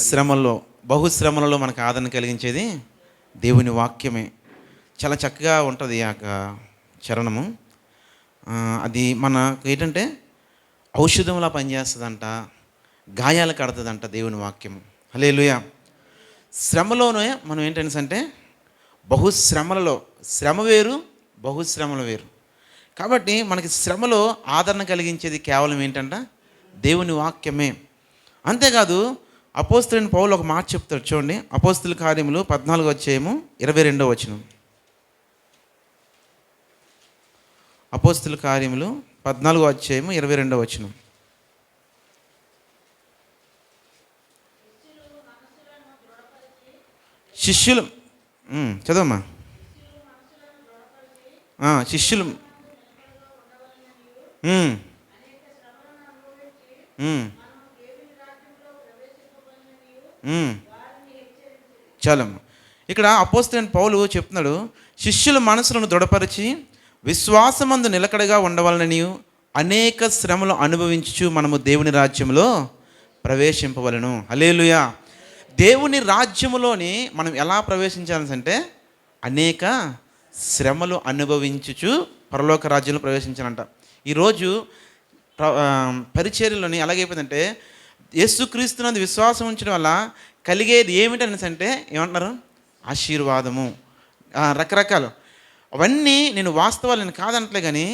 శ్రమల్లో, బహుశ్రమలలో మనకు ఆదరణ కలిగించేది దేవుని వాక్యమే. చాలా చక్కగా ఉంటుంది ఆ చరణము. అది మనకు ఏంటంటే ఔషధంలా పనిచేస్తుందంట, గాయాలు కడుతుందంట దేవుని వాక్యము. హల్లెలూయా. శ్రమలోనే మనం ఏంటంటే బహుశ్రమలలో, శ్రమ వేరు బహుశ్రమలు వేరు. కాబట్టి మనకి శ్రమలో ఆదరణ కలిగించేది కేవలం ఏంటంట దేవుని వాక్యమే. అంతేకాదు అపోస్తలుడైన పౌలు ఒక మాట చెప్తాడు చూడండి. అపోస్తల కార్యములు 14:22. అపోస్తల కార్యములు 14:22. శిష్యులు చదవమ్మా. శిష్యులు చాలమ్మా. ఇక్కడ అపోస్తలుడైన పౌలు చెప్తున్నాడు, శిష్యుల మనసులను దృఢపరిచి విశ్వాసమందు నిలకడగా ఉండవలనని అనేక శ్రమలు అనుభవించుచు మనము దేవుని రాజ్యంలో ప్రవేశింపవలను. హల్లెలూయా. దేవుని రాజ్యములోని మనం ఎలా ప్రవేశించాలంటే అనేక శ్రమలు అనుభవించుచు పరలోక రాజ్యంలో ప్రవేశించాలంట. ఈరోజు పరిచర్యలోని ఎలాగైపోయిందంటే యేసుక్రీస్తునందు విశ్వాసం ఉంచడం వల్ల కలిగేది ఏమిటంటే ఏమంటున్నారు? ఆశీర్వాదము, రకరకాలు. అవన్నీ నేను వాస్తవాలు నేను కాదంటలే, కానీ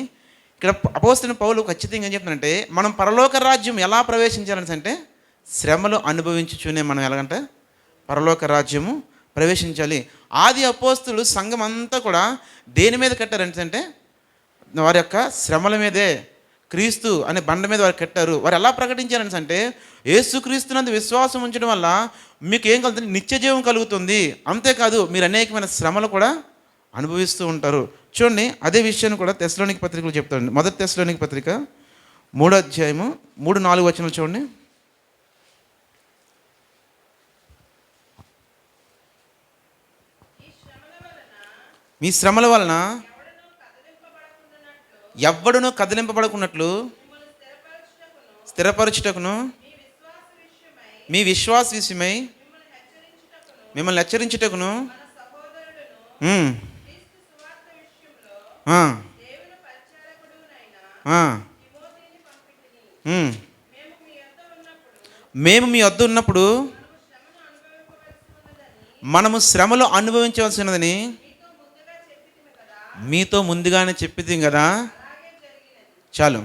ఇక్కడ అపోస్తలుడైన పౌలు ఖచ్చితంగా ఏం చెప్తున్నానంటే మనం పరలోక రాజ్యం ఎలా ప్రవేశించాలంటే శ్రమలు అనుభవించుచునే మనం ఎలాగంటే పరలోక రాజ్యము ప్రవేశించాలి. ఆది అపోస్తలులు సంఘం అంతా కూడా దేని మీద కట్టారంటే వారి యొక్క శ్రమల మీదే, క్రీస్తు అనే బండ మీద వారు కట్టారు. వారు ఎలా ప్రకటించారంటే యేసుక్రీస్తునందు విశ్వాసం ఉంచడం వల్ల మీకు ఏం కలుగుతుంది? నిత్య జీవం కలుగుతుంది. అంతేకాదు మీరు అనేకమైన శ్రమలు కూడా అనుభవిస్తూ ఉంటారు. చూడండి, అదే విషయాన్ని కూడా తెస్సలోనిక పత్రికలు చెప్తారండి. మొదటి తెస్సలోనిక పత్రిక 3:3-4 చూడండి. మీ శ్రమల వలన ఎవ్వడునూ కదిలింపబడకున్నట్లు స్థిరపరచుటకును మీ విశ్వాస విషయమై మిమ్మల్ని హెచ్చరించుటకును మేము మీ వద్ద ఉన్నప్పుడు మనము శ్రమలు అనుభవించవలసినదని మీతో ముందుగానే చెప్పితే కదా. చాలు.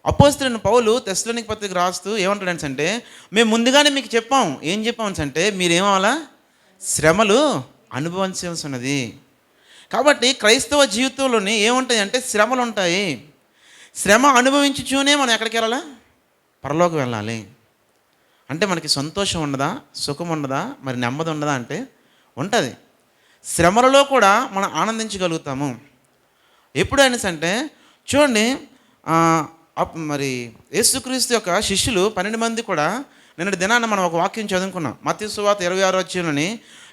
అపోస్తలుడైన పౌలు తెస్సలోనిక పత్రిక రాస్తూ ఏమంటాడంటే మేము ముందుగానే మీకు చెప్పాం. ఏం చెప్పామంటే మీరేమవాలా? శ్రమలు అనుభవించాల్సి ఉన్నది. కాబట్టి క్రైస్తవ జీవితంలోని ఏముంటాయి అంటే శ్రమలు ఉంటాయి. శ్రమ అనుభవించుచూనే మనం ఎక్కడికి వెళ్ళాలా? పరలోకి వెళ్ళాలి. అంటే మనకి సంతోషం ఉండదా? సుఖం ఉండదా? మరి నెమ్మది ఉండదా అంటే ఉంటుంది. శ్రమలలో కూడా మనం ఆనందించగలుగుతాము. ఎప్పుడైనా అంటే చూడండి, మరి యేసుక్రీస్తు యొక్క శిష్యులు 12 మంది కూడా నిన్నటి దినాన్ని మనం ఒక వాక్యం చదువుకున్నాం. మత్తయి సువార్త 26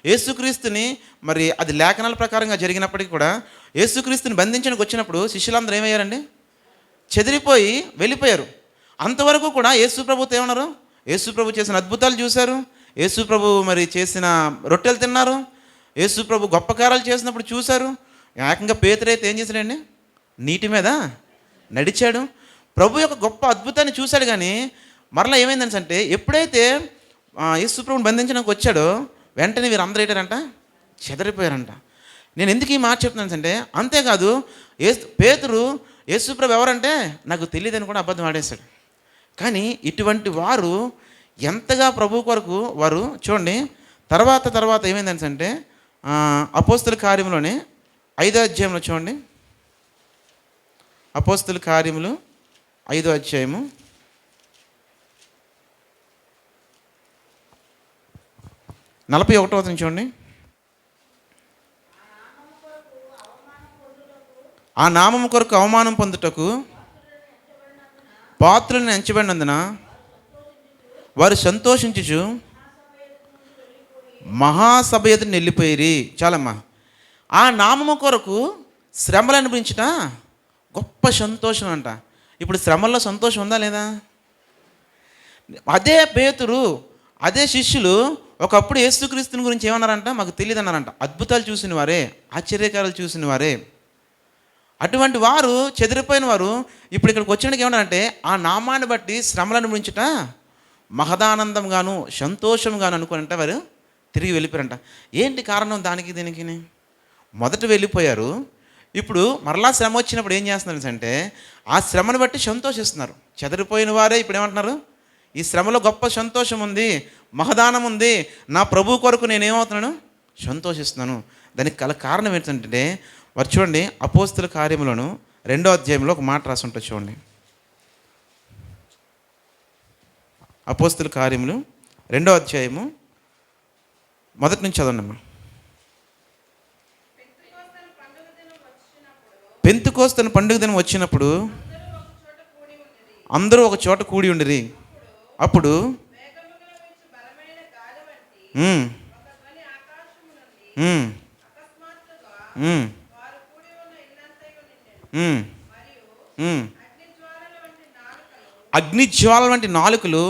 యేసుక్రీస్తుని, మరి అది లేఖనాల ప్రకారంగా జరిగినప్పటికీ కూడా యేసుక్రీస్తుని బంధించడానికి వచ్చినప్పుడు శిష్యులందరూ ఏమయ్యారండి? చెదిరిపోయి వెళ్ళిపోయారు. అంతవరకు కూడా యేసు ప్రభుతో ఏమన్నారు? యేసు ప్రభు చేసిన అద్భుతాలు చూశారు. యేసు ప్రభు మరి చేసిన రొట్టెలు తిన్నారు. యేసు ప్రభు గొప్ప కార్యాలు చేసినప్పుడు చూశారు. ఏకంగా పేతురైతే ఏం చేశాడండి? నీటి మీద నడిచాడు. ప్రభు యొక్క గొప్ప అద్భుతాన్ని చూశాడు. కానీ మరలా ఏమైందంటే ఎప్పుడైతే యేసు ప్రభుని బంధించడానికి వచ్చాడో వెంటనే వీరందరూ ఏంటారంట? చెదరిపోయారంట. నేను ఎందుకు ఈ మాట చెప్తున్నానంటే, అంతేకాదు పేతురు యేసు ప్రభు ఎవరంటే నాకు తెలియదని కూడా అబద్ధం ఆడేశాడు. కానీ ఇటువంటి వారు ఎంతగా ప్రభు కొరకు వారు చూడండి. తర్వాత ఏమైందంటే అపోస్తల కార్యములోనే 5వ అధ్యాయంలో చూడండి. అపోస్తల కార్యములు 5వ అధ్యాయము 41వ వచనం చూడండి. ఆ నామము కొరకు అవమానం పొందుటకు పాత్రులను ఎంచబడినందున వారు సంతోషించుచు మహాసభ ఎదుట వెళ్ళిపోయిరి. చాలమ్మా. ఆ నామము కొరకు శ్రమలు అనిపించట గొప్ప సంతోషం అంట. ఇప్పుడు శ్రమల్లో సంతోషం ఉందా లేదా? అదే పేతురు అదే శిష్యులు ఒకప్పుడు యేసుక్రీస్తుని గురించి ఏమన్నారంట? మాకు తెలియదు అన్నారంట. అద్భుతాలు చూసిన వారే, ఆశ్చర్యకారాలు చూసిన వారే. అటువంటి వారు, చెదిరిపోయిన వారు ఇప్పుడు ఇక్కడికి వచ్చినకి ఏమన్నారంటే, ఆ నామాన్ని బట్టి శ్రమలను గురించుట మహదానందంగాను సంతోషంగాను అనుకునంట వారు తిరిగి వెళ్ళిపోయారంట. ఏంటి కారణం దానికి దీనికి? మొదట వెళ్ళిపోయారు, ఇప్పుడు మరలా శ్రమ వచ్చినప్పుడు ఏం చేస్తున్నారు అంటే ఆ శ్రమను బట్టి సంతోషిస్తున్నారు. చెదిరిపోయిన వారే ఇప్పుడు ఏమంటున్నారు? ఈ శ్రమలో గొప్ప సంతోషం ఉంది, మహదానం ఉంది, నా ప్రభు కొరకు నేనేమవుతున్నాను? సంతోషిస్తున్నాను. దానికి కారణం ఏంటంటే వారు చూడండి, అపోస్తుల కార్యములను 2వ అధ్యాయంలో ఒక మాట రాసి ఉంటుంది చూడండి. అపోస్తుల కార్యములు 2వ అధ్యాయము మొదటి నుంచి చదవండి. పెంతెకోస్తు పండుగ దినం వచ్చినప్పుడు అందరూ ఒక చోట కూడి ఉండిరి. అప్పుడు అగ్నిజ్వాల వంటి నాలుకలు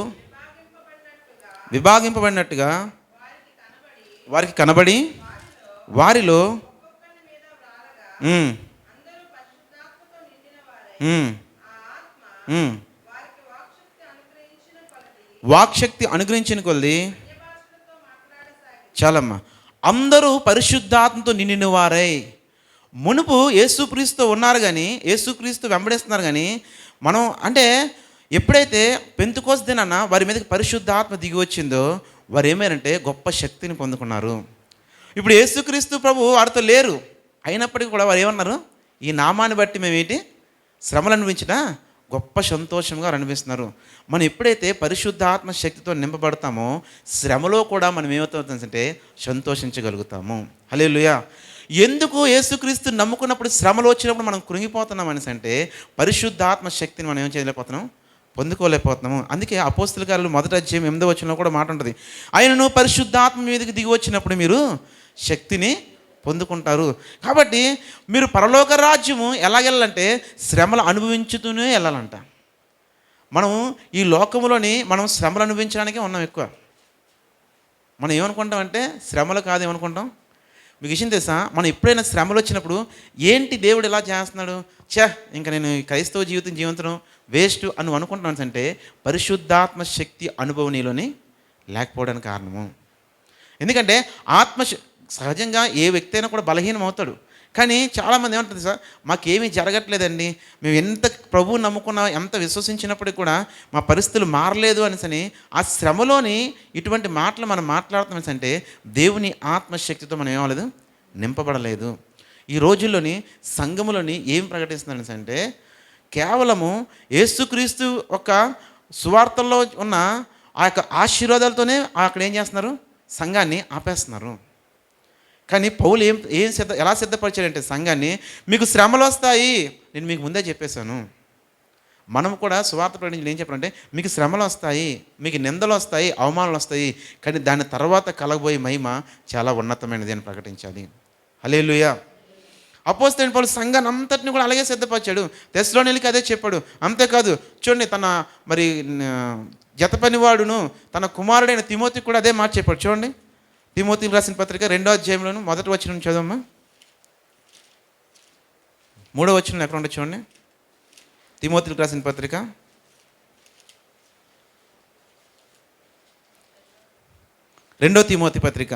విభాగింపబడినట్టుగా వారికి కనబడి వారిలో వాక్శక్తి అనుగ్రహించిన కొలది చాలమ్మా అందరూ పరిశుద్ధాత్మతో నిండిన వారై. మునుపు యేసుక్రీస్తు ఉన్నారు కానీ, యేసుక్రీస్తు వెంబడిస్తున్నారు కానీ, మనం అంటే ఎప్పుడైతే పెంతెకోస్తు దినాన వారి మీదకి పరిశుద్ధాత్మ దిగి వచ్చిందో వారు ఏమైనారంటే గొప్ప శక్తిని పొందుకున్నారు. ఇప్పుడు యేసుక్రీస్తు ప్రభు వారితో లేరు, అయినప్పటికీ కూడా వారు ఏమన్నారు? ఈ నామాన్ని బట్టి మేమేంటి శ్రమలు అనిపించినా గొప్ప సంతోషంగా అనిపిస్తున్నారు. మనం ఎప్పుడైతే పరిశుద్ధాత్మ శక్తితో నింపబడతామో శ్రమలో కూడా మనం ఏమవుతుందంటే సంతోషించగలుగుతాము. హల్లెలూయా. ఎందుకు యేసుక్రీస్తు నమ్ముకున్నప్పుడు శ్రమలు వచ్చినప్పుడు మనం కృంగిపోతున్నాం అనేసి అంటే పరిశుద్ధాత్మ శక్తిని మనం ఏం చేయలేకపోతున్నాం? పొందుకోలేకపోతున్నాము. అందుకే అపోస్తుల కార్యాలు 1వ అధ్యాయం 8వ వచనంలో కూడా మాట ఉంటుంది, ఆయనను పరిశుద్ధాత్మ మీదకి దిగి వచ్చినప్పుడు మీరు శక్తిని పొందుకుంటారు. కాబట్టి మీరు పరలోక రాజ్యము ఎలాగెళ్ళాలంటే శ్రమలు అనుభవించుతూనే వెళ్ళాలంట. మనం ఈ లోకములోని మనం శ్రమలు అనుభవించడానికే ఉన్నాం ఎక్కువ. మనం ఏమనుకుంటామంటే శ్రమలు కాదు ఏమనుకుంటాం? మీకు విషయం తెలుసా, మనం ఎప్పుడైనా శ్రమలు వచ్చినప్పుడు ఏంటి దేవుడు ఇలా చేస్తున్నాడు, ఇంకా నేను క్రైస్తవ జీవించడం వేస్ట్ అని అనుకుంటున్నాను అంటే పరిశుద్ధాత్మ శక్తి అనుభవం నీలోని లేకపోవడానికి కారణము. ఎందుకంటే సహజంగా ఏ వ్యక్తి అయినా కూడా బలహీనం అవుతాడు. కానీ చాలామంది ఏమంటుంది, సార్ మాకేమీ జరగట్లేదండి, మేము ఎంత ప్రభువు నమ్ముకున్నా ఎంత విశ్వసించినప్పటికీ కూడా మా పరిస్థితులు మారలేదు అనేసి ఆ శ్రమలోని ఇటువంటి మాటలు మనం మాట్లాడుతామని అంటే దేవుని ఆత్మశక్తితో మనం ఏమవలేదు, నింపబడలేదు. ఈ రోజుల్లోని సంఘములోని ఏం ప్రకటిస్తున్నాను అంటే కేవలము యేసుక్రీస్తు ఒక సువార్తల్లో ఉన్న ఆ యొక్క ఆశీర్వాదాలతోనే అక్కడ ఏం చేస్తున్నారు? సంఘాన్ని ఆపేస్తున్నారు. కానీ పౌలు ఎలా సిద్ధపరిచాడంటే సంఘాన్ని, మీకు శ్రమలు వస్తాయి, నేను మీకు ముందే చెప్పేశాను. మనం కూడా సువార్త ప్రకటించి ఏం చెప్పాలంటే మీకు శ్రమలు వస్తాయి, మీకు నిందలు వస్తాయి, అవమానాలు వస్తాయి, కానీ దాని తర్వాత కలగబోయే మహిమ చాలా ఉన్నతమైనది అని ప్రకటించాలి. హల్లెలూయా. అపోస్తలుడైన పౌలు సంఘాన్ని అంతటిని కూడా అలాగే సిద్ధపరిచాడు. తెస్సలోనికీయులకి అదే చెప్పాడు. అంతేకాదు చూడండి, తన జత పనివాడును తన కుమారుడైన తిమోతికి కూడా అదే మాట చెప్పాడు. చూడండి, తిమోతికి రాసిన పత్రిక 2వ అధ్యాయంలోను 1వ వచనం చదవమ్మా. 3వ వచనం ఎక్కడ ఉండదు చూడండి. తిమోతికి రాసిన పత్రిక 2వ తిమోతి పత్రిక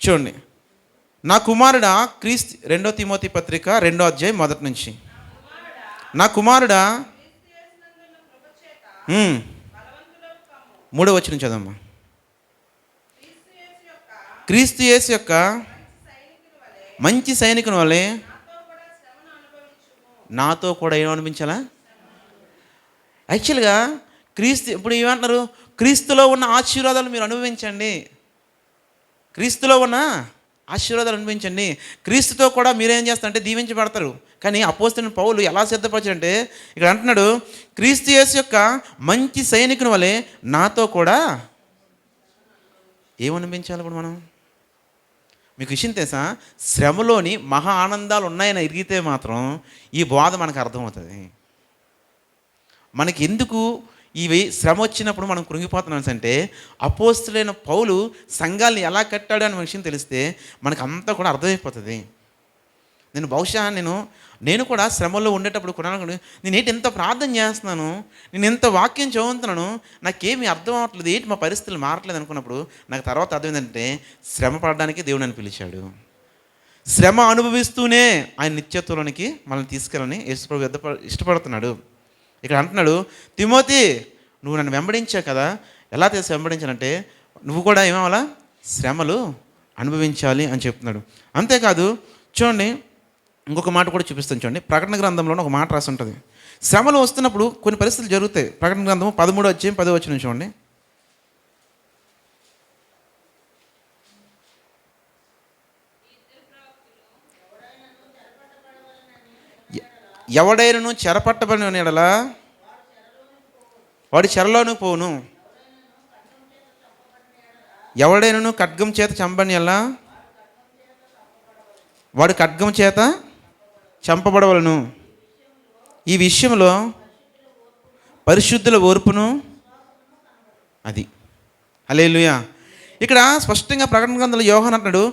చూడండి. నా కుమారుడా క్రీస్తు, 2వ తిమోతి పత్రిక 2వ అధ్యాయం 1 నుంచి, నా కుమారుడా 3వ వచనం చదవమ్మా. క్రీస్తు యేసు యొక్క మంచి సైనికుని వలె నాతో కూడా ఏమనిపించాలా? యాక్చువల్గా క్రీస్తు ఇప్పుడు ఏమంటున్నారు? క్రీస్తులో ఉన్న ఆశీర్వాదాలు మీరు అనుభవించండి, క్రీస్తులో ఉన్న ఆశీర్వాదాలు అనుభవించండి. క్రీస్తుతో కూడా మీరేం చేస్తారంటే దీవించబడతారు. కానీ అపోస్తలుడైన పౌలు ఎలా సిద్ధపరిచాడంటే ఇక్కడ అంటున్నాడు, క్రీస్తు యేసు యొక్క మంచి సైనికుని వలె నాతో కూడా ఏమనిపించాలి? ఇప్పుడు మనం మీకు విషయం తెలుసా, శ్రమలోని మహా ఆనందాలు ఉన్నాయని ఎరిగితే మాత్రం ఈ బోధ మనకు అర్థమవుతుంది. మనకి ఎందుకు ఇవి శ్రమ వచ్చినప్పుడు మనం కృంగిపోతున్నాం అంటే అపోస్తులైన పౌలు సంఘాన్ని ఎలా కట్టాడు అనే విషయం తెలిస్తే మనకు అంతా కూడా అర్థమైపోతుంది. నేను కూడా శ్రమలో ఉండేటప్పుడు కూడా నేను ఏంటి ఎంత ప్రార్థన చేస్తున్నాను, నేను ఎంత వాక్యం చదువుతున్నాను, నాకేమీ అర్థం అవ్వట్లేదు, ఏంటి మా పరిస్థితులు మారట్లేదు అనుకున్నప్పుడు నాకు తర్వాత అర్థం ఏంటంటే శ్రమ పడడానికి దేవుడు నన్ను పిలిచాడు. శ్రమ అనుభవిస్తూనే ఆయన నిత్యత్వంలోనికి మనల్ని తీసుకెళ్ళని యేసుప్రభు ఇష్టపడుతున్నాడు. ఇక్కడ అంటున్నాడు, తిమోతి నువ్వు నన్ను వెంబడించావు కదా, ఎలా తెలిసి వెంబడించానంటే నువ్వు కూడా ఏమవ్వాలా, శ్రమలు అనుభవించాలి అని చెప్తున్నాడు. అంతేకాదు చూడండి, ఇంకొక మాట కూడా చూపిస్తాను చూడండి. ప్రకటన గ్రంథంలో ఒక మాట రాసి ఉంటుంది. శ్రమలు వస్తున్నప్పుడు కొన్ని పరిస్థితులు జరుగుతాయి. ప్రకటన గ్రంథం 13:10 చూడండి. ఎవడైనను చెరపట్టబడిన ఎడలా వాడి చెరలోనికి పోవును, ఎవడైనను ఖడ్గం చేత చంపని ఎలా వాడు ఖడ్గం చేత చంపబడవలను. ఈ విషయంలో పరిశుద్ధుల ఓర్పును అది. హల్లెలూయా. ఇక్కడ స్పష్టంగా ప్రకటన గ్రంథంలో యోహాను అంటున్నాడు,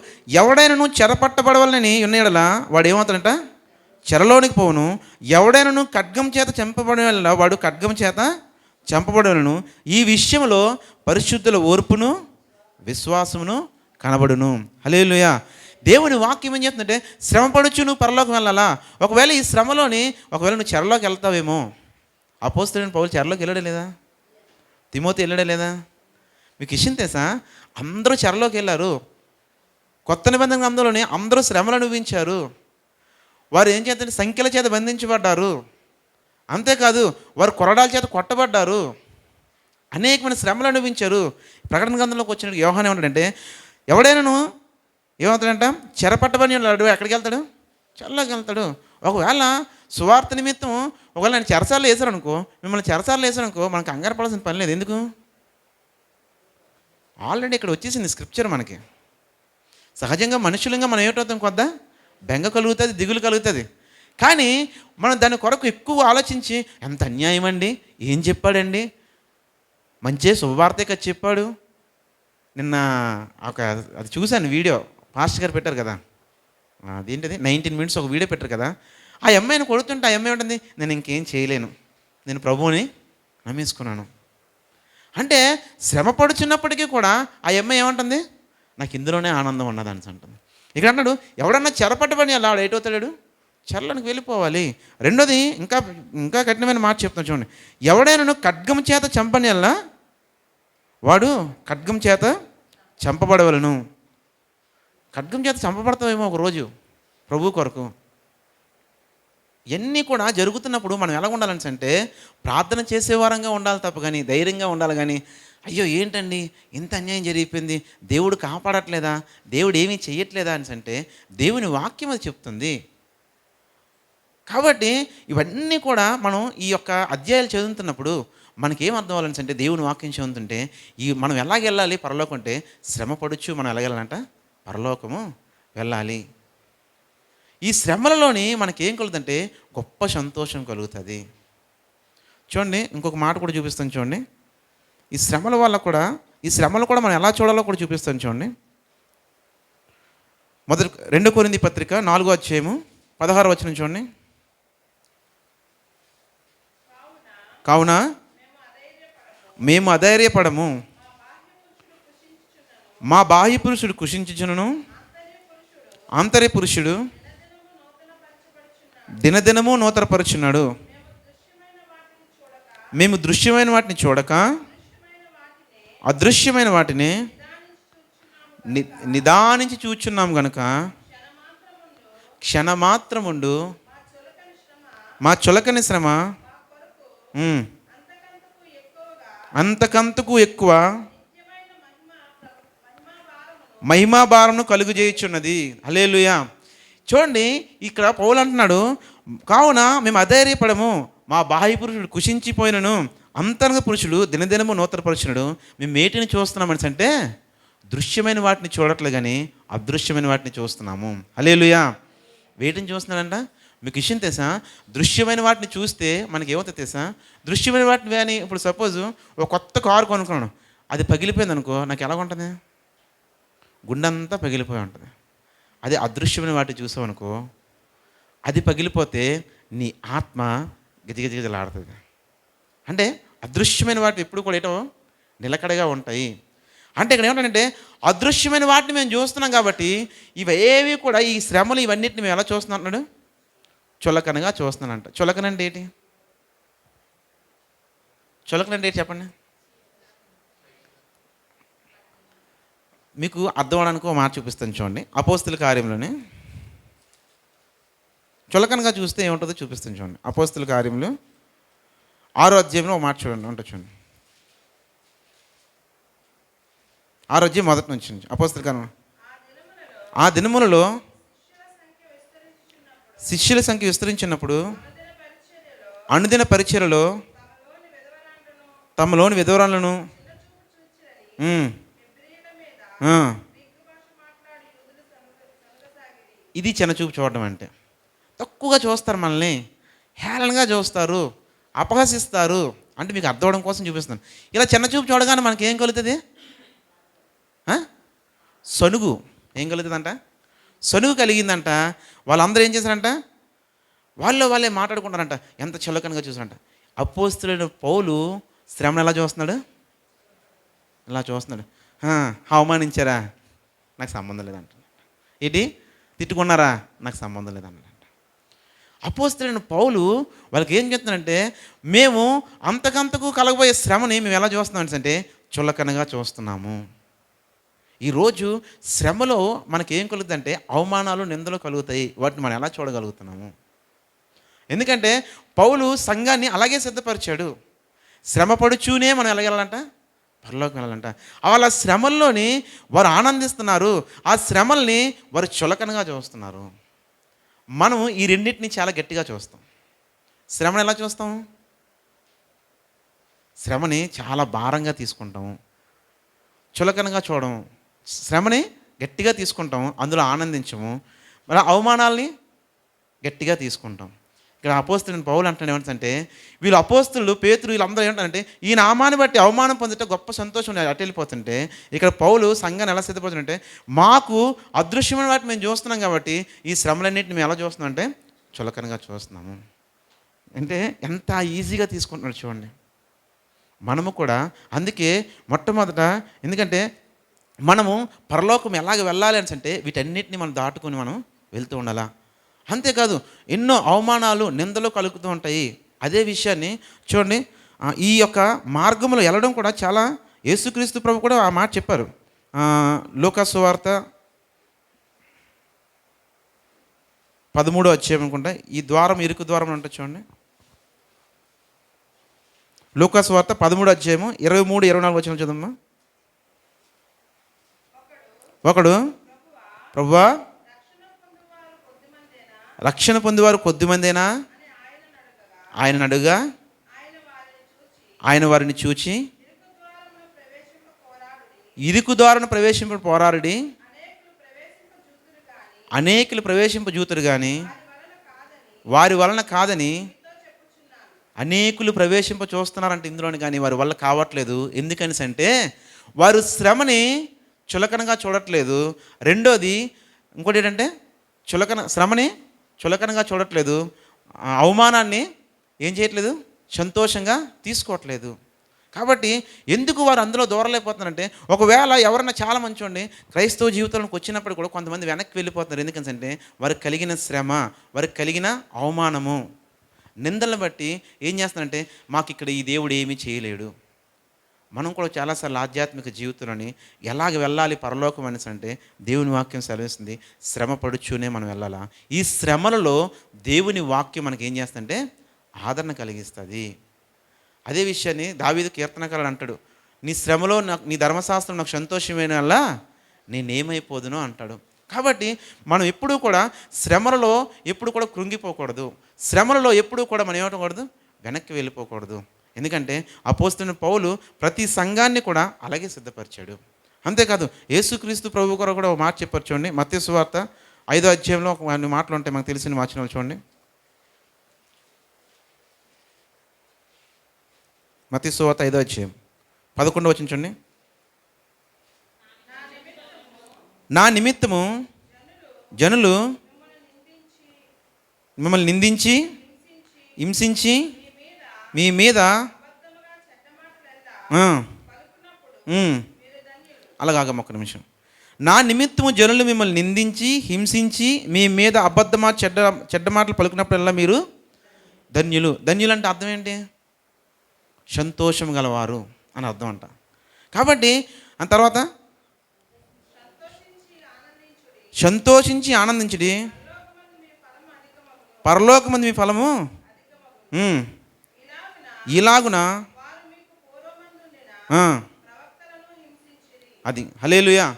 ఎవడైనను చెరపట్టబడవలని ఉన్నయడలా వాడు ఏమవుతాడంట, చెరలోనికి పోవును. ఎవడైనను ఖడ్గం చేత చంపబడిన వాడు ఖడ్గం చేత చంపబడవలను. ఈ విషయంలో పరిశుద్ధుల ఓర్పును విశ్వాసమును కనబడును. హల్లెలూయా. దేవుని వాక్యం ఏం చెప్తుందంటే శ్రమ పడొచ్చు, నువ్వు పరలోకం వెళ్ళాలా. ఒకవేళ ఈ శ్రమలోని నువ్వు చెరలోకి వెళ్తావేమో. అపోస్తలుడైన పౌలు చెరలోకి వెళ్ళడే లేదా, తిమోతి వెళ్ళడే లేదా? మీకు విషయం తెలుసా, అందరూ చెరలోకి వెళ్ళారు. కొత్త నిబంధన గ్రంథంలోనే అందరూ శ్రమలు అనుభవించారు. వారు ఏం చేద్దంటే సంఖ్యల చేత బంధించబడ్డారు. అంతేకాదు వారు కొరడాల చేత కొట్టబడ్డారు. అనేకమైన శ్రమలు అనుభవించారు. ప్రకటన గ్రంథంలోకి వచ్చిన యోహాను ఏమంటాడంటే ఎవడైనాను ఏమవుతాడంట, చెరపట్టబడి ఉన్నాడు, ఎక్కడికి వెళ్తాడు, చెరలోకి వెళ్తాడు. ఒకవేళ సువార్త నిమిత్తం ఒకవేళ నేను చెరసాల్లో వేసారనుకో, మిమ్మల్ని చెరసాల్లో వేసారనుకో, మనకు కంగారు పడాల్సిన పని లేదు. ఎందుకు, ఆల్రెడీ ఇక్కడ వచ్చేసింది స్క్రిప్చర్ మనకి. సహజంగా మనుషులంగా మనం ఏమిటవుతాం, కొద్ద బెంగ కలుగుతుంది, దిగులు కలుగుతుంది. కానీ మనం దాని కొరకు ఎక్కువ ఆలోచించి ఎంత అన్యాయం అండి, ఏం చెప్పాడండి, మంచి శుభవార్తే కదా చెప్పాడు. నిన్న అది చూశాను వీడియో, పాస్టర్ గారు పెట్టారు కదా, అదేంటిది 19 minutes ఒక వీడియో పెట్టారు కదా. ఆ అమ్మాయిని కొడుతుంటే ఆ అమ్మాయి ఉంటుంది, నేను ఇంకేం చేయలేను, నేను ప్రభువుని నమ్మేసుకున్నాను అంటే. శ్రమ పడుచున్నప్పటికీ కూడా ఆ అమ్మాయి ఏమంటుంది, నాకు ఇందులోనే ఆనందం ఉన్నది అని అంటుంది. ఇక్కడ అన్నాడు, ఎవడన్నా చెరపట్టబడి అలా ఏటవుతాడు, చెరలోనికి వెళ్ళిపోవాలి. రెండోది ఇంకా ఇంకా కఠినమైన మాట చెప్తాను చూడండి. ఎవడైనా ఖడ్గం చేత చంపని అలా వాడు ఖడ్గం చేత చంపబడవలను. ఖడ్గం చేత చంపబడతావేమో ఒకరోజు ప్రభు కొరకు. ఇవన్నీ కూడా జరుగుతున్నప్పుడు మనం ఎలా ఉండాలని అంటే ప్రార్థన చేసేవారంగా ఉండాలి తప్ప కానీ, ధైర్యంగా ఉండాలి కానీ, అయ్యో ఏంటండి ఇంత అన్యాయం జరిగిపోయింది, దేవుడు కాపాడట్లేదా, దేవుడు ఏమీ చెయ్యట్లేదా అని అంటే దేవుని వాక్యం అది చెప్తుంది. కాబట్టి ఇవన్నీ కూడా మనం ఈ యొక్క అధ్యాయాలు చదువుతున్నప్పుడు మనకేం అర్థం అవ్వాలని అంటే దేవుని వాక్యం చదువుతుంటే మనం ఎలాగెళ్ళాలి పరలోకం అంటే శ్రమ పడొచ్చు, మనం ఎలాగెళ్ళాలంట పరలోకము వెళ్ళాలి. ఈ శ్రమలలోని మనకేం కలుగుతుందంటే గొప్ప సంతోషం కలుగుతుంది. చూడండి ఇంకొక మాట కూడా చూపిస్తాను చూడండి. ఈ శ్రమల వల్ల కూడా, ఈ శ్రమలు కూడా మనం ఎలా చూడాలో కూడా చూపిస్తాను చూడండి. మొదటి 2 కొరింథీ పత్రిక 4:16 చూడండి. కావున మేము అధైర్యపడము, మా బాహ్య పురుషుడు కుషించుచును, ఆంతర్య పురుషుడు దినదినము నూతనపరుచున్నాడు. మేము దృశ్యమైన వాటిని చూడక అదృశ్యమైన వాటిని నిదానించి చూచున్నాం గనుక క్షణమాత్రముండు మా చులకని శ్రమ అంతకంతకు ఎక్కువ మహిమా భారమును కలుగు చేయుచున్నది. హల్లెలూయా. చూడండి ఇక్కడ పౌలు అంటున్నాడు, కావున మేము అధైర్యపడము, మా బాహ్య పురుషుడు కుషించిపోయినను, అంతరంగ పురుషుడు దినదినము నూతనపరుచున్నాడు. మేము వేటిని చూస్తున్నామని అంటే దృశ్యమైన వాటిని చూడట్లే కానీ అదృశ్యమైన వాటిని చూస్తున్నాము. హల్లెలూయా. వేటిని చూస్తున్నాడంట, మీకు విషయం తెలుసా, దృశ్యమైన వాటిని చూస్తే మనకి ఏమవుతుంది తెలుసా, దృశ్యమైన వాటిని కానీ ఇప్పుడు సపోజు ఒక కొత్త కారు కొనుక్కున్నాను, అది పగిలిపోయింది అనుకో, నాకు ఎలా ఉంటుంది, గుండెంతా పగిలిపోయి ఉంటుంది. అదే అదృశ్యమైన వాటిని చూసామనుకో, అది పగిలిపోతే నీ ఆత్మ గిజగిజగిజలాడుతుంది. అంటే అదృశ్యమైన వాటి ఎప్పుడు కూడా ఏటో నిలకడగా ఉంటాయి. అంటే ఇక్కడ ఏమంటానంటే అదృశ్యమైన వాటిని మేము చూస్తున్నాం కాబట్టి ఇవేవి కూడా, ఈ శ్రమలు ఇవన్నిటిని మేము ఎలా చూస్తున్నాం అంటున్నాడు, చులకనగా చూస్తున్నానంట. చులకన అంటే ఏంటి, చులకన అంటే ఏంటి చెప్పండి. మీకు అర్థం అవడానికి ఒక మాట చూపిస్తాను చూడండి. అపోస్తుల కార్యంలోనే చులకనగా చూస్తే ఏముంటుందో చూపిస్తాను చూడండి. అపోస్తుల కార్యంలో 6వ అధ్యాయంలో ఒక మాట చూడండి, ఉంటుంది చూడండి. 6వ అధ్యాయం మొదటి నుంచి అపోస్తుల కార్యం. ఆ దినములలో శిష్యుల సంఖ్య విస్తరించినప్పుడు అనుదిన పరిచర్యలో తమలోని విధవరాలను ఇది చిన్నచూపు చూడడం అంటే. తక్కువగా చూస్తారు, మనల్ని హేళనగా చూస్తారు, అపహసిస్తారు. అంటే మీకు అర్థం అవడం కోసం చూపిస్తున్నాను. ఇలా చిన్నచూపు చూడగానే మనకి ఏం కలుగుతుంది, సనుగు ఏం కలుగుతుందంట, సనుగు కలిగిందంట. వాళ్ళందరూ ఏం చేశారంట, వాళ్ళే మాట్లాడుకుంటారంట, ఎంత చులకనగా చూసారంట. అపోస్తలుడైన పౌలు శ్రమను ఎలా చూస్తున్నాడు, ఇలా చూస్తున్నాడు. అవమానించారా, నాకు సంబంధం లేదంట. ఏంటి, తిట్టుకున్నారా, నాకు సంబంధం లేదంట. అపోస్తలుడైన పౌలు వాళ్ళకి ఏం చెప్తున్నాడంటే, మేము అంతకంతకు కలగబోయే శ్రమని మేము ఎలా చూస్తున్నాం అంటే చులకనగా చూస్తున్నాము. ఈరోజు శ్రమలో మనకి ఏం కలుగుతుందంటే అవమానాలు, నిందలు కలుగుతాయి. వాటిని మనం ఎలా చూడగలుగుతున్నాము? ఎందుకంటే పౌలు సంఘాన్ని అలాగే సిద్ధపరిచాడు. శ్రమ పడుచూనే మనం ఎలాగెళ్ళాలంట, పరలోకి వెళ్ళాలంట. వాళ్ళ శ్రమల్లోని వారు ఆనందిస్తున్నారు, ఆ శ్రమల్ని వారు చులకనగా చూస్తున్నారు. మనం ఈ రెండింటిని చాలా గట్టిగా చూస్తాం. శ్రమను ఎలా చూస్తాం, శ్రమని చాలా భారంగా తీసుకుంటాము, చులకనగా చూడము. శ్రమని గట్టిగా తీసుకుంటాము, అందులో ఆనందించము. మరి అవమానాల్ని గట్టిగా తీసుకుంటాం. ఇక్కడ అపోస్తలుడైన పౌలు అంటాడు ఏమంటే, వీళ్ళు అపోస్తలు పేతురు వీళ్ళందరూ ఏమంటారంటే ఈ నామాన్ని బట్టి అవమానం పొందితే గొప్ప సంతోషం అటు వెళ్ళిపోతుంటే, ఇక్కడ పౌలు సంఘాన్ని ఎలా సిద్ధపోతుందంటే మాకు అదృశ్యమైన వాటిని మేము చూస్తున్నాం కాబట్టి ఈ శ్రమలన్నింటిని మేము ఎలా చూస్తున్నాం అంటే చులకనగా చూస్తున్నాము. అంటే ఎంత ఈజీగా తీసుకుంటున్నాడు చూడండి. మనము కూడా అందుకే మొట్టమొదట, ఎందుకంటే మనము పరలోకం ఎలాగ వెళ్ళాలి అని అంటే వీటన్నిటిని మనం దాటుకొని మనం వెళ్తూ ఉండాలా. అంతేకాదు ఎన్నో అవమానాలు, నిందలు కలుగుతూ ఉంటాయి. అదే విషయాన్ని చూడండి, ఈ యొక్క మార్గంలో వెళ్ళడం కూడా చాలా, యేసుక్రీస్తు ప్రభు కూడా ఆ మాట చెప్పారు. లూకా సువార్త 13వ అధ్యాయం అనుకుంటా, ఈ ద్వారం ఇరుకు ద్వారం ఉంటుంది చూడండి. లూకా సువార్త 13వ అధ్యాయము 23-24 వచనం చదవమ్మా. ఒకడు ప్రభువా రక్షణ పొందేవారు కొద్దిమందేనా ఆయన అడుగా, ఆయన వారిని చూచి ఇరుకు ద్వారం ప్రవేశింప పోరాడి అనేకులు ప్రవేశింపజూతురు కానీ వారి వలన కాదని అనేకులు ప్రవేశింప చూస్తున్నారంటే ఇందులోని, కానీ వారి వల్ల కావట్లేదు. ఎందుకని అంటే వారు శ్రమని చులకనగా చూడట్లేదు. రెండోది ఇంకోటి ఏంటంటే శ్రమని చులకనగా చూడట్లేదు, అవమానాన్ని ఏం చేయట్లేదు, సంతోషంగా తీసుకోవట్లేదు. కాబట్టి ఎందుకు వారు అందులో దూరలేకపోతున్నారంటే, ఒకవేళ ఎవరన్నా చాలా మంచోండి క్రైస్తవ జీవితంలోకి వచ్చినప్పుడు కూడా కొంతమంది వెనక్కి వెళ్ళిపోతున్నారు. ఎందుకంటే వారికి కలిగిన శ్రమ, వారికి కలిగిన అవమానము, నిందలను బట్టి ఏం చేస్తున్నారంటే మాకు ఇక్కడ ఈ దేవుడు ఏమీ చేయలేడు. మనం కూడా చాలాసార్లు ఆధ్యాత్మిక జీవితంలోని ఎలాగ వెళ్ళాలి పరలోకం అనేసి అంటే దేవుని వాక్యం సెలవిస్తుంది, శ్రమ పడుచూనే మనం వెళ్ళాలా. ఈ శ్రమలలో దేవుని వాక్యం మనకి ఏం చేస్తుందంటే ఆదరణ కలిగిస్తుంది. అదే విషయాన్ని దావీదు కీర్తనకారుడు అంటాడు, నీ శ్రమలో నాకు, నీ ధర్మశాస్త్రం నాకు సంతోషమైన వల్ల నేనేమైపోదునో అంటాడు. కాబట్టి మనం ఎప్పుడూ కూడా శ్రమలలో ఎప్పుడు కూడా కృంగిపోకూడదు, శ్రమలలో ఎప్పుడూ కూడా మనం ఏమవకూడదు, వెనక్కి వెళ్ళిపోకూడదు. ఎందుకంటే అపోస్తలుడైన పౌలు ప్రతి సంఘాన్ని కూడా అలాగే సిద్ధపరిచాడు. అంతేకాదు యేసుక్రీస్తు ప్రభు కూడా ఒక మాట చెప్పారు చూడండి. మత్తయి సువార్త 5వ అధ్యాయంలో కొన్ని మాటలు ఉంటాయి మనకు తెలిసిన వచనాలు చూడండి. మత్తయి సువార్త 5వ అధ్యాయం 11వ వచనం చూడండి. నా నిమిత్తము జనులు మిమ్మల్ని నిందించి హింసించి మీ మీద అలాగా ఒక్క నిమిషం. నా నిమిత్తము జనులు మిమ్మల్ని నిందించి హింసించి మీ మీద అబద్ధమా చెడ్డ మాటలు పలుకున్నప్పుడల్లా మీరు ధన్యులు. ధన్యులు అంటే అర్థం ఏంటి? సంతోషం గలవారు అని అర్థం అంట. కాబట్టి ఆ తర్వాత సంతోషించి ఆనందించుడి, పరలోకమందు మీ ఫలము ఇలాగున అది. హల్లెలూయా.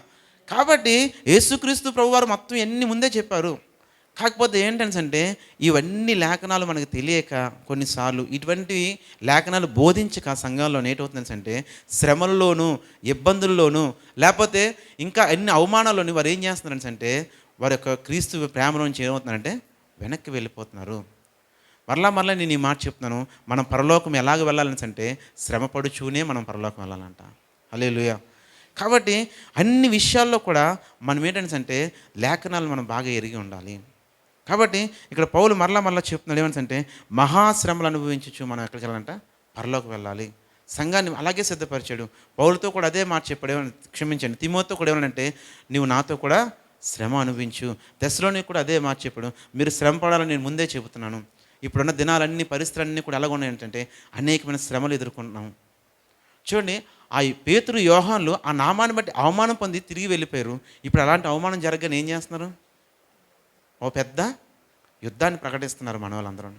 కాబట్టి యేసుక్రీస్తు ప్రభువారు మొత్తం ఎన్ని ముందే చెప్పారు. కాకపోతే ఏంటంటే ఇవన్నీ లేఖనాలు మనకు తెలియక కొన్నిసార్లు ఇటువంటి లేఖనాలు బోధించక సంఘంలో ఏటవుతుందంటే శ్రమల్లోనూ ఇబ్బందుల్లోనూ లేకపోతే ఇంకా ఎన్ని అవమానాల్లోని వారు ఏం చేస్తున్నారంటే వారి యొక్క క్రీస్తు ప్రేమ నుంచి ఏమవుతున్నారంటే వెనక్కి వెళ్ళిపోతున్నారు. మరలా నేను ఈ మాట చెప్తున్నాను, మనం పరలోకం ఎలాగ వెళ్ళాలని అంటే శ్రమ పడుచూనే మనం పరలోకం వెళ్ళాలంట. హల్లెలూయా. కాబట్టి అన్ని విషయాల్లో కూడా మనం ఏంటంటే లేఖనాలు మనం బాగా ఎరిగి ఉండాలి. కాబట్టి ఇక్కడ పౌలు మరలా చెప్తున్నాడు ఏమంటే మహాశ్రమలు అనుభవించచ్చు మనం ఎక్కడికి వెళ్ళాలంట పరలోకి వెళ్ళాలి. సంఘాన్ని అలాగే సిద్ధపరిచాడు. పౌలుతో కూడా అదే మాట చెప్పాడు. క్షమించండి, తిమోతితో కూడా ఏమనంటే నువ్వు నాతో కూడా శ్రమ అనుభవించు. దశలోనికి కూడా అదే మాట చెప్పాడు. మీరు శ్రమ పడాలని నేను ముందే చెబుతున్నాను. ఇప్పుడున్న దినాలన్నీ పరిస్థితులన్నీ కూడా ఎలాగ ఉన్నాయి ఏంటంటే అనేకమైన శ్రమలు ఎదుర్కొంటున్నాం. చూడండి, ఆ పేతురు యోహాన్లు ఆ నామాన్ని బట్టి అవమానం పొంది తిరిగి వెళ్ళిపోయారు. ఇప్పుడు అలాంటి అవమానం జరగగానే ఏం చేస్తున్నారు? ఓ పెద్ద యుద్ధాన్ని ప్రకటిస్తున్నారు మన వాళ్ళందరూ.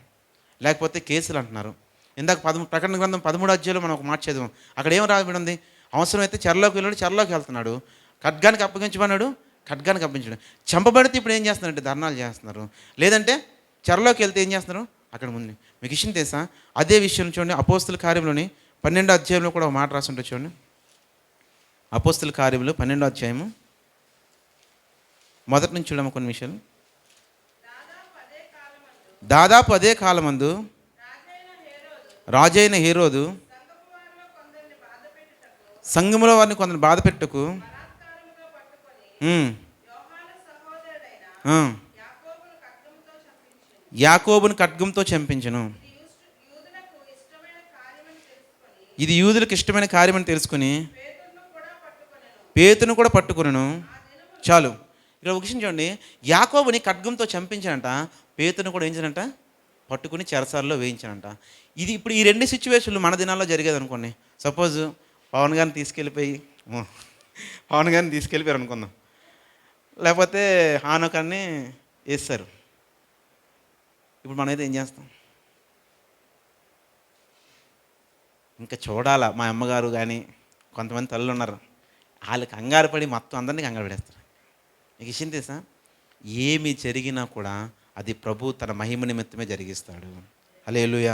లేకపోతే కేసులు అంటున్నారు. ఇందాక ప్రకటన గ్రంథం 13వ అధ్యాయంలో మనం ఒక మాట చదివాం. అక్కడ ఏం రాబడి ఉంది? అవసరమైతే చెరలోకి వెళ్ళాడు, చెరలోకి వెళ్తున్నాడు. ఖడ్గానికి అప్పగించమన్నాడు, ఖడ్గానికి అప్పగించాడు. చంపబడితే ఇప్పుడు ఏం చేస్తున్నారంటే ధర్నాలు చేస్తున్నారు. లేదంటే చెరలోకి వెళ్తే ఏం చేస్తున్నారు? అక్కడ ముందు మీకు విషయం తెలుసా? అదే విషయం చూడండి, అపోస్తుల కార్యంలోని 12వ అధ్యాయంలో కూడా ఒక మాట రాస్తుంటే చూడండి. అపోస్తుల కార్యములు 12వ అధ్యాయము మొదటి నుంచి చూడము కొన్ని విషయాలు. దాదాపు అదే కాలమందు రాజైన హేరోదు సంఘములో వారిని కొందరిని బాధ పెట్టుకు యాకోబును ఖడ్గంతో చంపించెను. ఇది యూదులకు ఇష్టమైన కార్యమని తెలుసుకుని పేతురును కూడా పట్టుకును. చాలు, ఇక్కడ ఒక విషయం చూడండి. యాకోబుని ఖడ్గంతో చంపించానంట, పేతురును కూడా వేయించానంట, పట్టుకుని చెరసాలలో వేయించానంట. ఇది ఇప్పుడు ఈ రెండు సిచ్యువేషన్లు మన దినాల్లో జరిగేది అనుకోండి. సపోజ్ పవన్ గారిని తీసుకెళ్ళిపోయారు అనుకుందాం, లేకపోతే హానోకాన్ని వేస్తారు. ఇప్పుడు మనమైతే ఏం చేస్తాం? ఇంకా చూడాలా. మా అమ్మగారు కానీ కొంతమంది తల్లులు ఉన్నారు, వాళ్ళకి కంగారు పడి మొత్తం అందరినీ కంగారు పడేస్తారు. మీకు విషయం తెలుసా? ఏమి జరిగినా కూడా అది ప్రభు తన మహిమ నిమిత్తమే జరిగిస్తాడు. హల్లెలూయా.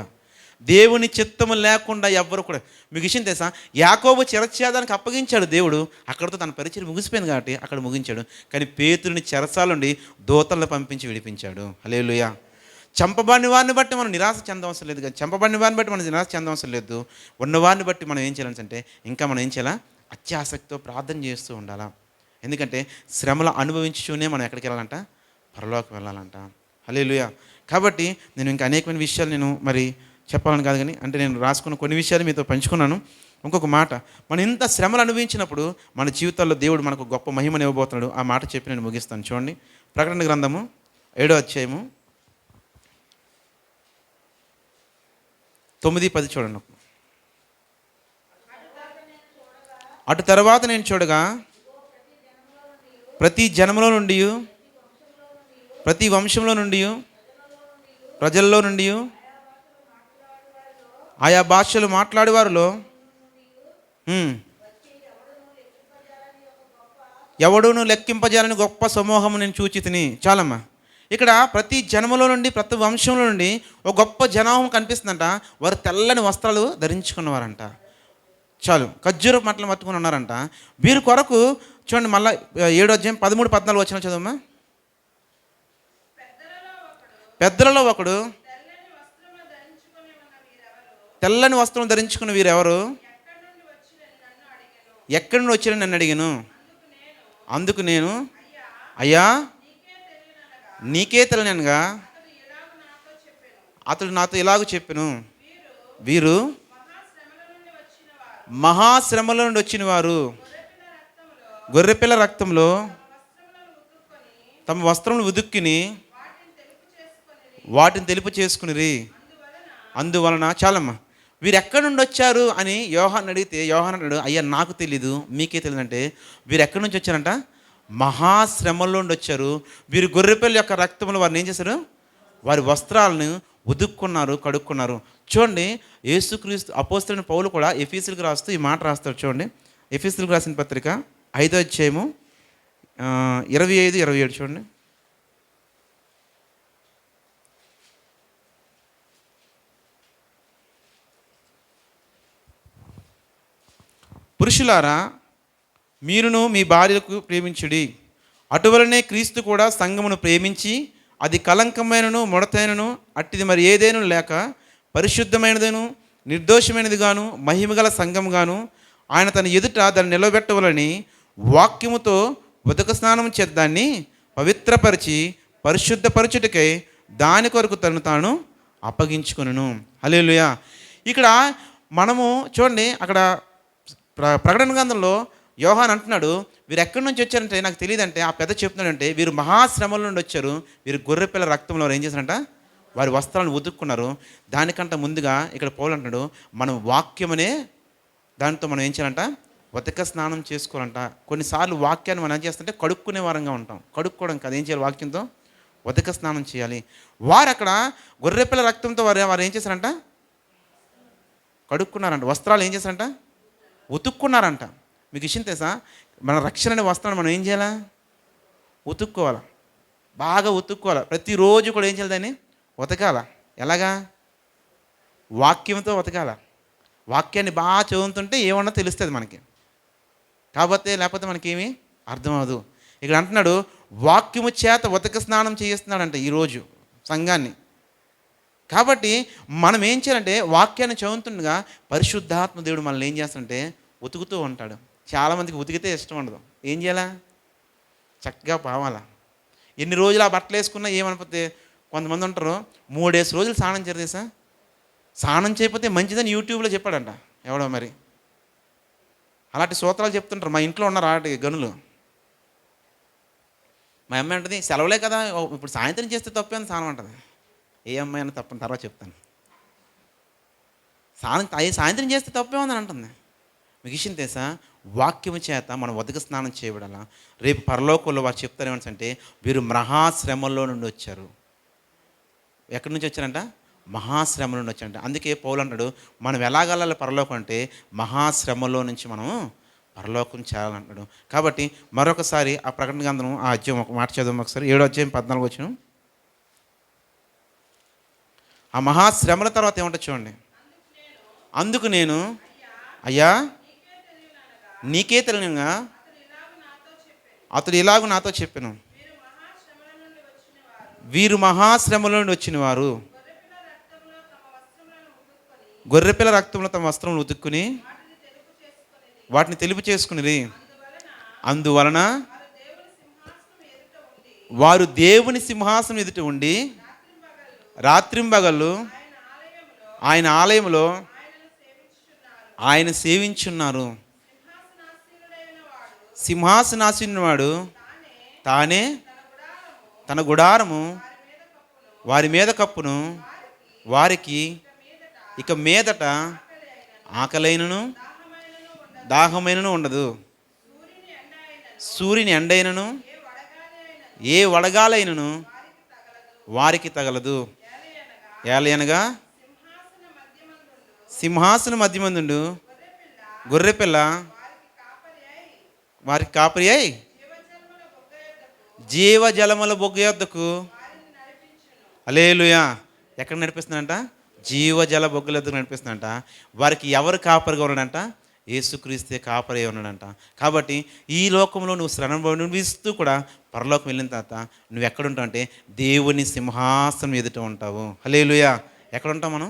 దేవుని చిత్తము లేకుండా ఎవ్వరు కూడా. మీకు విషయం తెలుసా? యాకోబు చెరచేదానికి అప్పగించాడు దేవుడు, అక్కడితో తన పరిచయం ముగిసిపోయింది కాబట్టి అక్కడ ముగించాడు. కానీ పేతురుని చెరసాల నుండి దూతలను పంపించి విడిపించాడు. హల్లెలూయా. చంపబడిన వారిని బట్టి మనం నిరాశ చెందవసరం లేదు, కానీ చంపబడిన వారిని బట్టి మనం నిరాశ చెందవసరం లేదు. ఉన్నవారిని బట్టి మనం ఏం చేయాలంటే ఇంకా మనం ఏం చేయాలా? అత్యాసక్తితో ప్రార్థన చేస్తూ ఉండాలా. ఎందుకంటే శ్రమలు అనుభవించునే మనం ఎక్కడికి వెళ్ళాలంట? పరలోకి వెళ్ళాలంట. హల్లెలూయా. కాబట్టి నేను ఇంకా అనేకమైన విషయాలు నేను మరి చెప్పాలని కాదు, కానీ అంటే నేను రాసుకున్న కొన్ని విషయాలు మీతో పంచుకున్నాను. ఇంకొక మాట, మనం ఇంత శ్రమలు అనుభవించినప్పుడు మన జీవితాల్లో దేవుడు మనకు గొప్ప మహిమను ఇవ్వబోతున్నాడు. ఆ మాట చెప్పి నేను ముగిస్తాను. చూడండి, ప్రకటన గ్రంథము 7వ అధ్యాయము 9-10 చూడండి. అటు తర్వాత నేను చూడగా ప్రతి జనములో నుండి, ప్రతి వంశంలో నుండి, ప్రజల్లో నుండి, ఆయా భాషలు మాట్లాడేవారిలో ఎవడును లెక్కింపజేయాలని గొప్ప సమూహము నేను చూచి తిని. చాలమ్మా, ఇక్కడ ప్రతి జనములో నుండి, ప్రతి వంశంలో నుండి ఒక గొప్ప జనాభం కనిపిస్తుందంట. వారు తెల్లని వస్త్రాలు ధరించుకున్నవారంట. చాలు, ఖర్జూర మట్టలు పట్టుకుని ఉన్నారంట. వీరి కొరకు చూడండి, మళ్ళీ 7వ అధ్యాయం 13-14 వచ్చిన చదవమ్మా. పెద్దలలో ఒకడు తెల్లని వస్త్రం ధరించుకున్న వీరు ఎవరు? ఎక్కడి నుండి వచ్చిన నన్ను అడిగాను. అందుకు నేను, అయ్యా నీకే తెలియనగా అతడు నాతో ఇలాగ చెప్పెను, వీరు మహాశ్రమల నుండి వచ్చిన వారు గొర్రెపిల్ల రక్తంలో తమ వస్త్రములు ఉదుక్కుని వాటిని తెలుపు చేసుకునిరి. అందువలన చాలమ్మా, వీరు ఎక్కడి నుండి వచ్చారు అని యోహాన్ అడిగితే యోహాన్ అన్నాడు, అయ్యా నాకు తెలీదు, మీకే తెలియదంటే వీరు ఎక్కడి నుంచి వచ్చారంట? మహాశ్రమల్లో నుండి వచ్చారు. వీరు గొర్రెపిల్ల యొక్క రక్తంలో వారిని ఏం చేశారు? వారి వస్త్రాలను ఉదుక్కున్నారు, కడుక్కున్నారు. చూడండి, యేసుక్రీస్తు అపోస్తలుడైన పౌలు కూడా ఎఫెసీయులకు రాస్తూ ఈ మాట రాస్తాడు. చూడండి, ఎఫెసీయులకు రాసిన పత్రిక 5వ అధ్యాయము 25, 27 చూడండి. పురుషులారా, మీరును మీ భార్యలకు ప్రేమించుడి, అటువలనే క్రీస్తు కూడా సంఘమును ప్రేమించి అది కలంకమైనను ముడతైనను అట్టిది మరి ఏదైనా లేక పరిశుద్ధమైనదను నిర్దోషమైనదిగాను మహిమగల సంఘముగాను ఆయన తన ఎదుట దాన్ని నిలబెట్టవలని వాక్యముతో ఉదక స్నానం చేత దాన్ని పవిత్రపరిచి పరిశుద్ధపరచుటకై దాని కొరకు తను తాను అప్పగించుకొనును. హల్లెలూయా. ఇక్కడ మనము చూడండి, అక్కడ ప్రకటన గ్రంథంలో యోహాన్ అంటున్నాడు, వీరు ఎక్కడి నుంచి వచ్చారంటే నాకు తెలియదంటే ఆ పెద్ద చెప్తున్నాడంటే వీరు మహాశ్రమల నుండి వచ్చారు. వీరు గొర్రెపిల్ల రక్తంలో ఏం చేశారంట? వారి వస్త్రాలను ఉతుక్కున్నారు. దానికంటే ముందుగా ఇక్కడ పౌలు అంటున్నాడు, మనం వాక్యమనే దాంతో మనం ఏం చేయాలంట? ఉదక స్నానం చేసుకోవాలంట. కొన్నిసార్లు వాక్యాన్ని మనం ఏం చేస్తుంటే కడుక్కునే వారంగా ఉంటాం. కడుక్కోవడం కాదు, ఏం చేయాలి? వాక్యంతో ఉదక స్నానం చేయాలి. వారు అక్కడ గొర్రెపిల్ల రక్తంతో వారు ఏం చేశారంట? కడుక్కున్నారంట. వస్త్రాలు ఏం చేశారంట? ఉతుక్కున్నారంట. మీకు విషయం తెలుసా? మన రక్షణ అనే వస్త్రాన్ని మనం ఏం చేయాలా? ఉతుక్కోవాలి, బాగా ఉతుక్కోవాలి. ప్రతిరోజు కూడా ఏం చేయాలి? దాన్ని ఉతకాల. ఎలాగా? వాక్యంతో ఉతకాల. వాక్యాన్ని బాగా చదువుతుంటే ఏమన్నా తెలుస్తుంది మనకి, కాకపోతే లేకపోతే మనకేమీ అర్థం అవ్వదు. ఇక్కడ అంటున్నాడు, వాక్యము చేత ఉతక స్నానం చేయిస్తున్నాడంట ఈరోజు సంఘాన్ని. కాబట్టి మనం ఏం చేయాలంటే వాక్యాన్ని చదువుతుండగా పరిశుద్ధాత్మ దేవుడు మనల్ని ఏం చేస్తాడంటే ఉతుకుతూ ఉంటాడు. చాలామందికి ఉతికితే ఇష్టం ఉండదు. ఏం చేయాలా? చక్కగా పావాలా. ఎన్ని రోజులు ఆ బట్టలు వేసుకున్నా ఏమనిపోతే, కొంతమంది ఉంటారు 3 రోజులు స్నానం చేసేసా, స్నానం చేయకపోతే మంచిదని యూట్యూబ్లో చెప్పాడంట ఎవడో. మరి అలాంటి సూత్రాలు చెప్తుంటారు. మా ఇంట్లో ఉన్నారు అలాంటి గనులు. మా అమ్మాయి అంటుంది, సెలవులే కదా ఇప్పుడు సాయంత్రం చేస్తే తప్పే అని స్నానం అంటుంది. ఏ అమ్మాయి అని తప్పని తర్వాత చెప్తాను. సాయంత్రం చేస్తే తప్పే ఉందని అంటుంది. మీకు విషయం తెలుసా? వాక్యము చేత మనం ఉదక స్నానం చేయబడాలా. రేపు పరలోకంలో వారు చెప్తారు ఏమంటే, వీరు మహాశ్రమల్లో నుండి వచ్చారు. ఎక్కడి నుంచి వచ్చారంట? మహాశ్రమ నుండి వచ్చారంట. అందుకే పౌలు అంటాడు, మనం ఎలాగలాలి పరలోకం అంటే మహాశ్రమలో నుంచి మనం పరలోకం చేయాలంటాడు. కాబట్టి మరొకసారి ఆ ప్రకటన గ్రంథం ఆ అధ్యాయం ఒక మాట చదువు ఒకసారి. 7వ అధ్యాయం 14 వచనం. ఆ మహాశ్రమల తర్వాత ఏమంటుంది చూడండి. అందుకు నేను, అయ్యా నీకే తెలియనగా అతడు ఇలాగూ నాతో చెప్పెను, వీరు మహాశ్రమల నుండి వచ్చిన వారు గొర్రెపిల్ల రక్తంలో తమ వస్త్రములు ఉతుక్కుని వాటిని తెలుపు చేసుకుని, అందువలన వారు దేవుని సింహాసనం ఎదుట ఉండి రాత్రింబగళ్ళు ఆయన ఆలయంలో ఆయన సేవించున్నారు. సింహాసనాసీనుడు వాడు తానే తన గుడారము వారి మీద కప్పును, వారికి ఇక మీదట ఆకలైనను దాహమైనను ఉండదు. సూర్యుని ఎండైనను ఏ వడగాలైనను వారికి తగలదు. ఏలయనగా సింహాసన మధ్యమందుండు గొర్రెపిల్ల వారికి కాపరి అయి జీవజలముల బొగ్గ యొద్దకు. హల్లెలూయా. ఎక్కడ నడిపిస్తుందంట? జీవజల బొగ్గల యొద్దకు నడిపిస్తుందంట. వారికి ఎవరు కాపరిగా ఉన్నాడంట? యేసుక్రీస్తే కాపరి ఉన్నాడంట. కాబట్టి ఈ లోకంలో నువ్వు శ్రమ అనుభవిస్తూ కూడా పరలోకం వెళ్ళిన తర్వాత నువ్వు ఎక్కడుంటావు అంటే దేవుని సింహాసనం ఎదుట ఉంటావు. హల్లెలూయా. ఎక్కడ ఉంటాం మనం?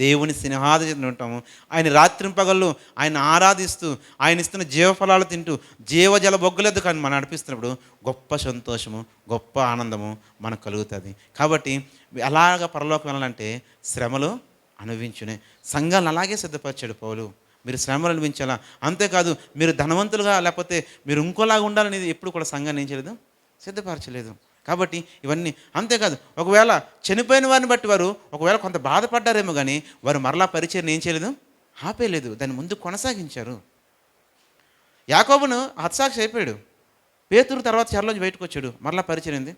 దేవుని సింహాసనం ఉంటాము. ఆయన రాత్రింపగళ్ళు ఆయన ఆరాధిస్తూ ఆయన ఇస్తున్న జీవఫలాలు తింటూ జీవజల బొగ్గులెద్దు కానీ మనం నడిపిస్తున్నప్పుడు గొప్ప సంతోషము, గొప్ప ఆనందము మనకు కలుగుతుంది. కాబట్టి అలాగ పరలోకం వెళ్ళాలంటే శ్రమలు అనుభవించునే. సంఘాలను అలాగే సిద్ధపరిచాడు పౌలు. మీరు శ్రమలు అనుభవించాలా. అంతేకాదు మీరు ధనవంతులుగా లేకపోతే మీరు ఇంకోలాగా ఉండాలనేది ఎప్పుడు కూడా సంఘాన్ని ఏం చేయలేదు, సిద్ధపరచలేదు. కాబట్టి ఇవన్నీ అంతేకాదు, ఒకవేళ చనిపోయిన వారిని బట్టి వారు ఒకవేళ కొంత బాధపడ్డారేమో కానీ వారు మరలా పరిచయం ఏం చేయలేదు, ఆపేయలేదు, దాన్ని ముందు కొనసాగించారు. యాకోబును హతసాక్షి అయిపోయాడు. పేతురు తర్వాత చెరలోంచి బయటకు వచ్చాడు, మరలా పరిచయం ఏంది.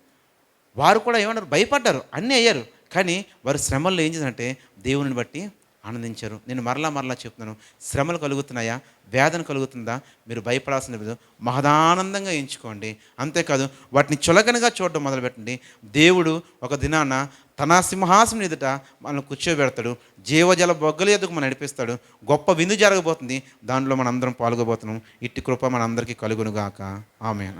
వారు కూడా ఏమన్నారు, భయపడ్డారు, అన్నీ అయ్యారు. కానీ వారు శ్రమల్లో ఏం చేశారంటే దేవుని బట్టి ఆనందించారు. నేను మరలా చెప్తున్నాను, శ్రమలు కలుగుతున్నాయా, వేదన కలుగుతుందా, మీరు భయపడాల్సిన లేదు, మహదానందంగా ఎంచుకోండి. అంతేకాదు వాటిని చులకనగా చూడడం మొదలుపెట్టండి. దేవుడు ఒక దినాన తన సింహాసనం ఎదుట మనల్ని కూర్చోబెడతాడు, జీవజల బొగ్గల ఎదుగు మనం నడిపిస్తాడు. గొప్ప విందు జరగబోతుంది, దాంట్లో మనం అందరం పాల్గొబోతున్నాం. ఇట్టి కృప మన అందరికీ కలుగునుగాక. ఆమేన్.